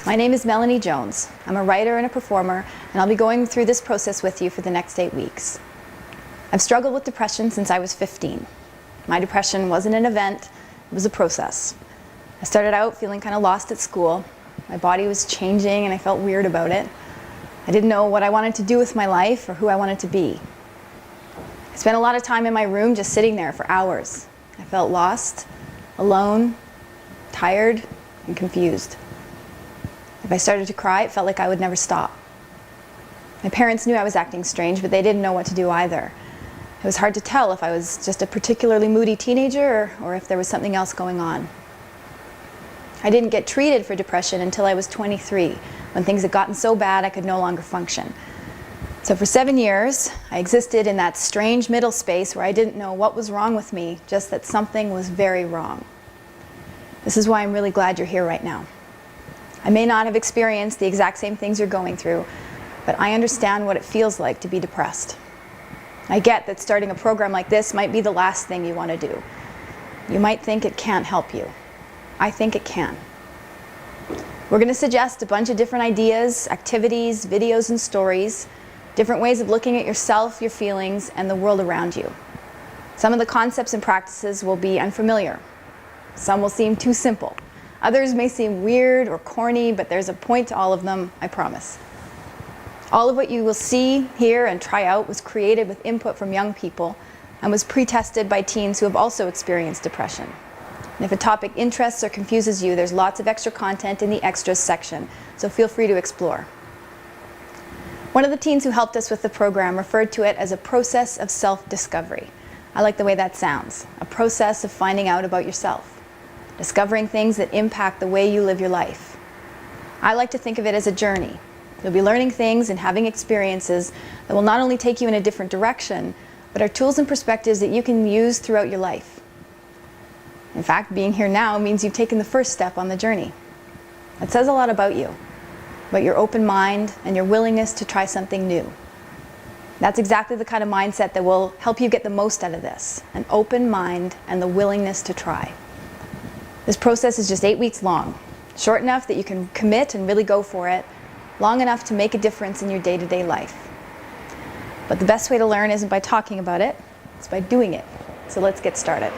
My name is Melanie Jones. I'm a writer and a performer, and I'll be going through this process with you for the next 8 weeks. I've struggled with depression since I was 15. My depression wasn't an event, it was a process. I started out feeling kind of lost at school. My body was changing and I felt weird about it. I didn't know what I wanted to do with my life or who I wanted to be. I spent a lot of time in my room just sitting there for hours. I felt lost, alone, tired, and confused. If I started to cry, it felt like I would never stop. My parents knew I was acting strange, but they didn't know what to do either. It was hard to tell if I was just a particularly moody teenager or if there was something else going on. I didn't get treated for depression until I was 23, when things had gotten so bad I could no longer function. So for 7 years, I existed in that strange middle space where I didn't know what was wrong with me, just that something was very wrong. This is why I'm really glad you're here right now. I may not have experienced the exact same things you're going through, but I understand what it feels like to be depressed. I get that starting a program like this might be the last thing you want to do. You might think it can't help you. I think it can. We're going to suggest a bunch of different ideas, activities, videos, and stories, different ways of looking at yourself, your feelings, and the world around you. Some of the concepts and practices will be unfamiliar. Some will seem too simple. Others may seem weird or corny, but there's a point to all of them, I promise. All of what you will see, hear, and try out was created with input from young people and was pre-tested by teens who have also experienced depression. And if a topic interests or confuses you, there's lots of extra content in the extras section, so feel free to explore. One of the teens who helped us with the program referred to it as a process of self-discovery. I like the way that sounds, a process of finding out about yourself. Discovering things that impact the way you live your life. I like to think of it as a journey. You'll be learning things and having experiences that will not only take you in a different direction, but are tools and perspectives that you can use throughout your life. In fact, being here now means you've taken the first step on the journey. It says a lot about you, about your open mind and your willingness to try something new. That's exactly the kind of mindset that will help you get the most out of this, an open mind and the willingness to try. This process is just 8 weeks long, short enough that you can commit and really go for it, long enough to make a difference in your day-to-day life. But the best way to learn isn't by talking about it, it's by doing it. So let's get started.